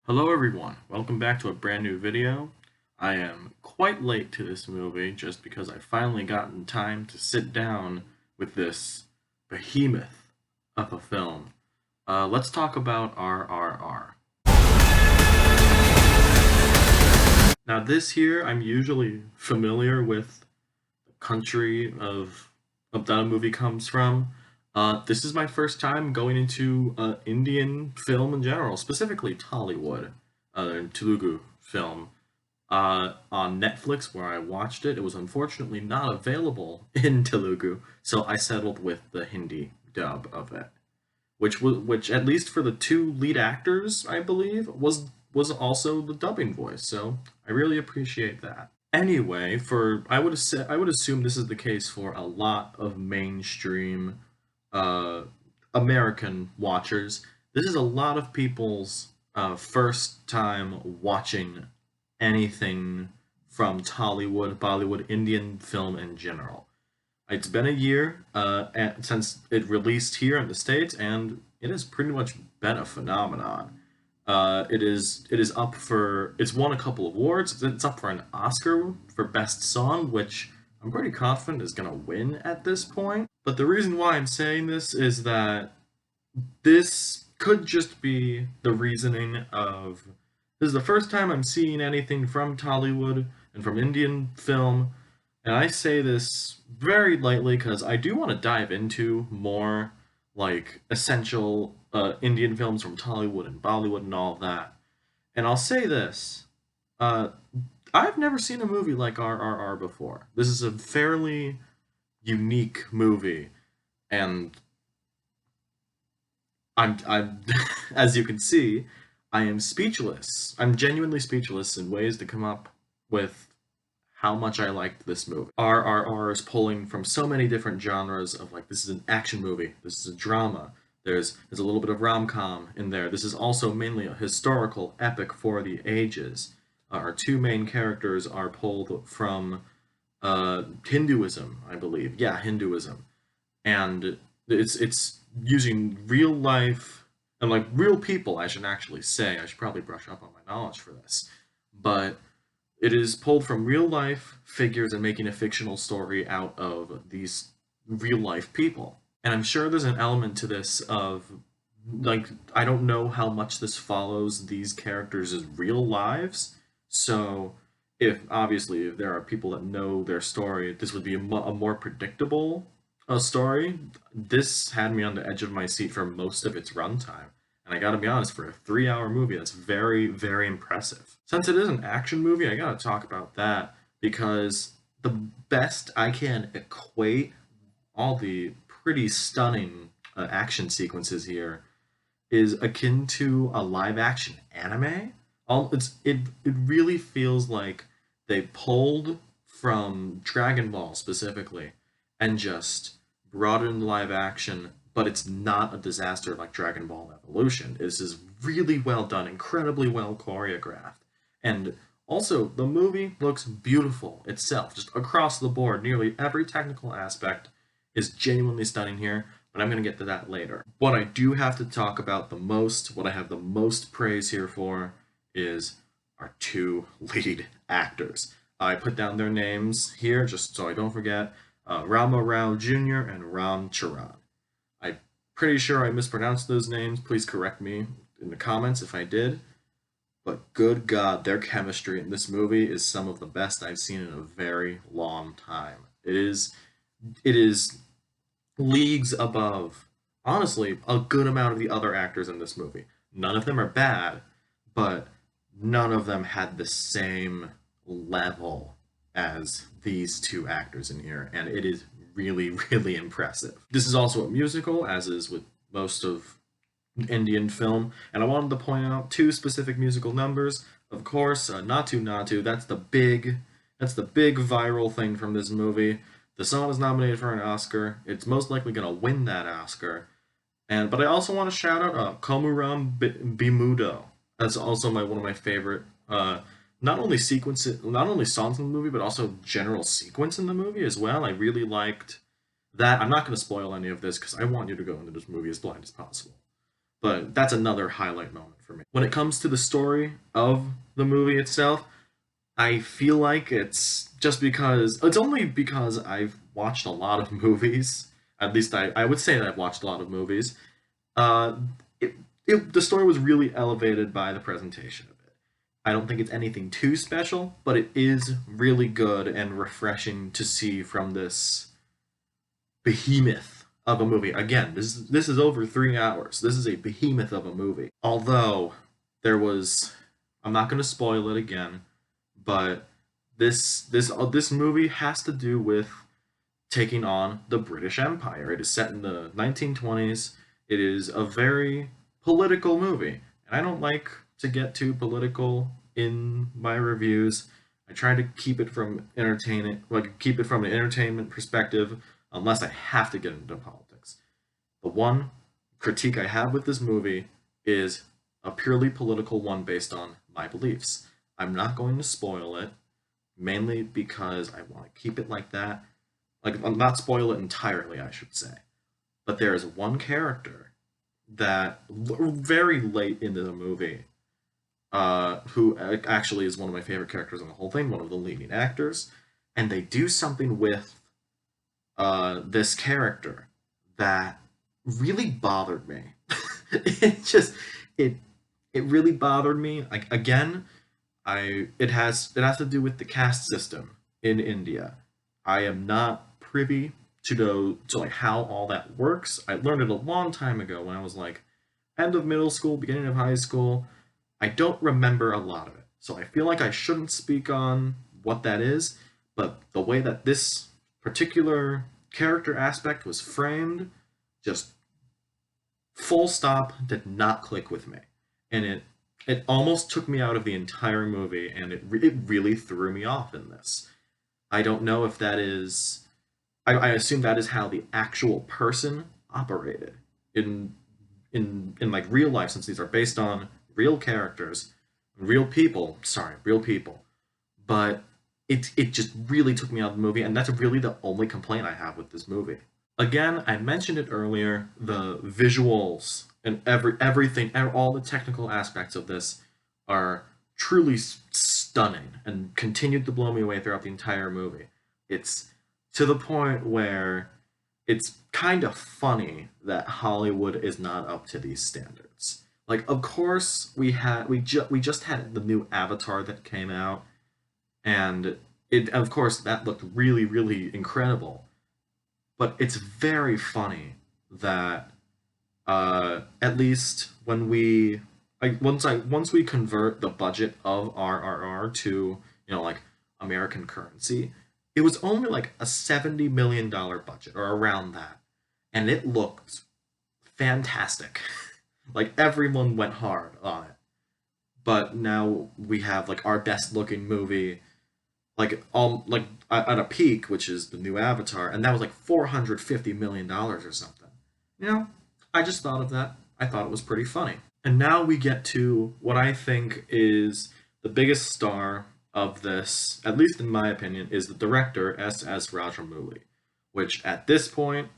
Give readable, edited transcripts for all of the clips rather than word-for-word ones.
Hello everyone, welcome back to a brand new video. I am quite late to this movie just because I finally gotten time to sit down with this behemoth of a film. Let's talk about RRR. Now this here, I'm usually familiar with the country that a movie comes from. This is my first time going into Indian film in general, specifically Tollywood, Telugu film. On Netflix, where I watched it, it was unfortunately not available in Telugu, so I settled with the Hindi dub of it, which at least for the two lead actors, I believe, was also the dubbing voice. So I really appreciate that. Anyway, I would assume this is the case for a lot of mainstream uh, American watchers. This is a lot of people's first time watching anything from Tollywood, Bollywood, Indian film in general. It's been a year since it released here in the States, and it has pretty much been a phenomenon. It is up for it's won a couple of awards. It's up for an Oscar for Best Song, which I'm pretty confident is gonna win at this point. But the reason why I'm saying this is that this could just be the reasoning of this is the first time I'm seeing anything from Tollywood and from Indian film, and I say this very lightly because I do want to dive into more like essential Indian films from Tollywood and Bollywood and all of that. And I'll say this: uh, I've never seen a movie like RRR before. This is a fairly unique movie, and I'm as you can see, I am speechless. I'm genuinely speechless in ways to come up with how much I liked this movie. RRR is pulling from so many different genres of like this is an action movie, this is a drama. There's a little bit of rom-com in there. This is also mainly a historical epic for the ages. Our two main characters are pulled from Hinduism, I believe. Yeah, Hinduism, and it's using real life and like real people. I should actually say I should probably brush up on my knowledge for this, but it is pulled from real life figures and making a fictional story out of these real life people. And I'm sure there's an element to this of like I don't know how much this follows these characters' real lives. So if obviously if there are people that know their story, this would be a more predictable story. This had me on the edge of my seat for most of its runtime. And I gotta be honest, for a 3 hour movie, that's very, very impressive. Since it is an action movie, I gotta talk about that because the best I can equate all the pretty stunning action sequences here is akin to a live action anime. It really feels like they pulled from Dragon Ball specifically and just brought it in live action, but it's not a disaster like Dragon Ball Evolution. This is really well done, incredibly well choreographed. And also, the movie looks beautiful itself, just across the board. Nearly every technical aspect is genuinely stunning here, but I'm going to get to that later. What I do have to talk about the most, what I have the most praise here for, is our two lead actors. I put down their names here just so I don't forget. Rama Rao Jr. and Ram Charan. I'm pretty sure I mispronounced those names. Please correct me in the comments if I did. But good God, their chemistry in this movie is some of the best I've seen in a very long time. It is leagues above, honestly, a good amount of the other actors in this movie. None of them are bad, but none of them had the same level as these two actors in here, and it is really, really impressive. This is also a musical, as is with most of Indian film, and I wanted to point out two specific musical numbers. Of course, Natu Natu, that's the big viral thing from this movie. The song is nominated for an Oscar. It's most likely gonna win that Oscar. But I also want to shout out Komuram Bimudo. That's also one of my favorite not only songs in the movie, but also general sequence in the movie as well. I really liked that. I'm not going to spoil any of this because I want you to go into this movie as blind as possible. But that's another highlight moment for me. When it comes to the story of the movie itself, I feel like it's only because I've watched a lot of movies. At least I would say that I've watched a lot of movies. Uh, it, the story was really elevated by the presentation of it. I don't think it's anything too special, but it is really good and refreshing to see from this behemoth of a movie. Again, this is over 3 hours. This is a behemoth of a movie. Although there was, I'm not going to spoil it again, but this movie has to do with taking on the British Empire. It is set in the 1920s. It is a very political movie, and I don't like to get too political in my reviews. I try to keep it from entertaining, like keep it from an entertainment perspective, unless I have to get into politics. The one critique I have with this movie is a purely political one based on my beliefs. I'm not going to spoil it, mainly because I want to keep it like that. Like, I'll not spoil it entirely, I should say. But there is one character that very late into the movie, who actually is one of my favorite characters in the whole thing, one of the leading actors, and they do something with this character that really bothered me. it just it it really bothered me. Like, again, it has to do with the caste system in India. I am not privy to like how all that works. I learned it a long time ago when I was like end of middle school, beginning of high school. I don't remember a lot of it. So I feel like I shouldn't speak on what that is, but the way that this particular character aspect was framed, just full stop, did not click with me. And it almost took me out of the entire movie, and it really threw me off in this. I don't know if that is. I assume that is how the actual person operated in in like real life, since these are based on real characters, real people. Sorry, real people. But it just really took me out of the movie, and that's really the only complaint I have with this movie. Again, I mentioned it earlier, the visuals and everything, all the technical aspects of this are truly stunning and continued to blow me away throughout the entire movie. It's to the point where it's kind of funny that Hollywood is not up to these standards. Like, of course, we just had the new Avatar that came out, and it of course that looked really really incredible. But it's very funny that at least when we like once we convert the budget of RRR to, like, American currency, it was only like a $70 million budget or around that, and it looked fantastic. Like, everyone went hard on it. But now we have like our best looking movie, like at a peak, which is the new Avatar, and that was like $450 million or something. You know, I just thought of that. I thought it was pretty funny. And now we get to what I think is the biggest star of this, at least in my opinion, is the director S.S. Rajamouli, which at this point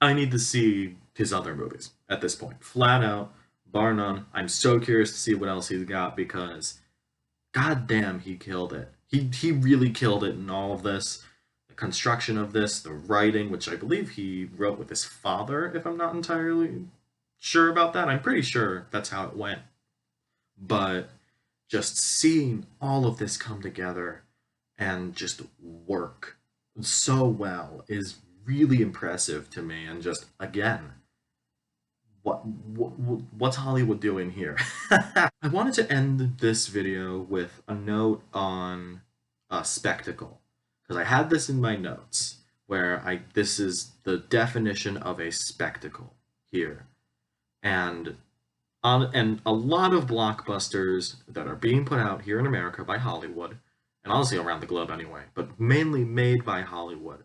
I need to see his other movies. At this point, flat out, bar none. I'm so curious to see what else he's got, because god damn, he killed it. He really killed it in all of this. The construction of this, the writing, which I believe he wrote with his father, if I'm not entirely sure about that. I'm pretty sure that's how it went. But just seeing all of this come together and just work so well is really impressive to me. And just, again, what's Hollywood doing here? I wanted to end this video with a note on a spectacle, because I had this in my notes where this is the definition of a spectacle here. And a lot of blockbusters that are being put out here in America by Hollywood, and honestly around the globe anyway, but mainly made by Hollywood,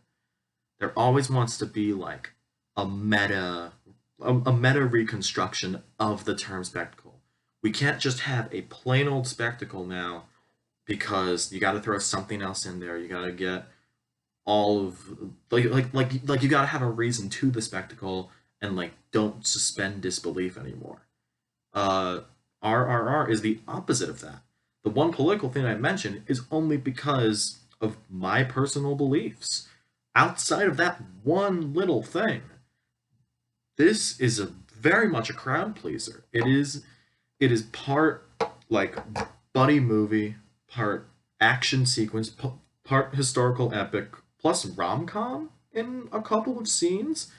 there always wants to be like a meta reconstruction of the term spectacle. We can't just have a plain old spectacle now, because you got to throw something else in there. You got to get all of like you got to have a reason to the spectacle, and like don't suspend disbelief anymore. Uh, RRR is the opposite of that. The one political thing I mentioned is only because of my personal beliefs. Outside of that one little thing, this is a very much a crowd pleaser. It is part like buddy movie, part action sequence, part historical epic, plus rom-com in a couple of scenes.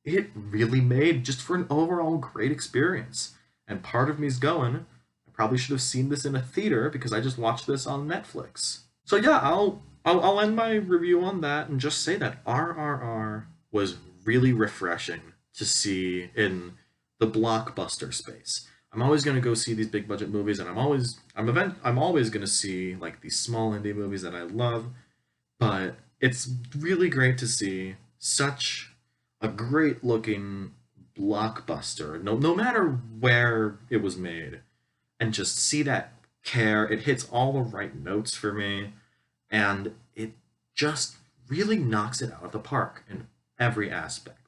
It really made just for an overall great experience. And part of me's going, I probably should have seen this in a theater because I just watched this on Netflix. So yeah, I'll end my review on that and just say that RRR was really refreshing to see in the blockbuster space. I'm always going to go see these big budget movies, and I'm always going to see like these small indie movies that I love, but it's really great to see such a great looking blockbuster, no matter where it was made, and just see that care. It hits all the right notes for me, and it just really knocks it out of the park in every aspect.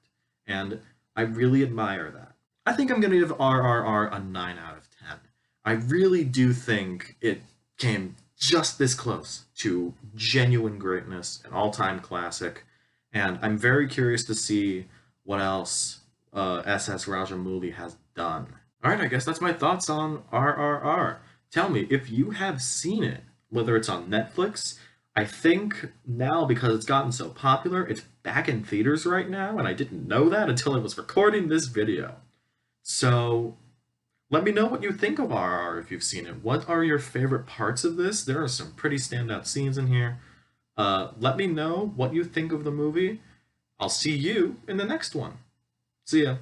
And I really admire that. I think I'm going to give RRR a 9 out of 10. I really do think it came just this close to genuine greatness, an all-time classic, and I'm very curious to see what else SS Rajamouli has done. All right, I guess that's my thoughts on RRR. Tell me if you have seen it, whether it's on Netflix. I think now because it's gotten so popular, it's back in theaters right now, and I didn't know that until I was recording this video. So let me know what you think of RRR if you've seen it. What are your favorite parts of this? There are some pretty standout scenes in here. Let me know what you think of the movie. I'll see you in the next one. See ya.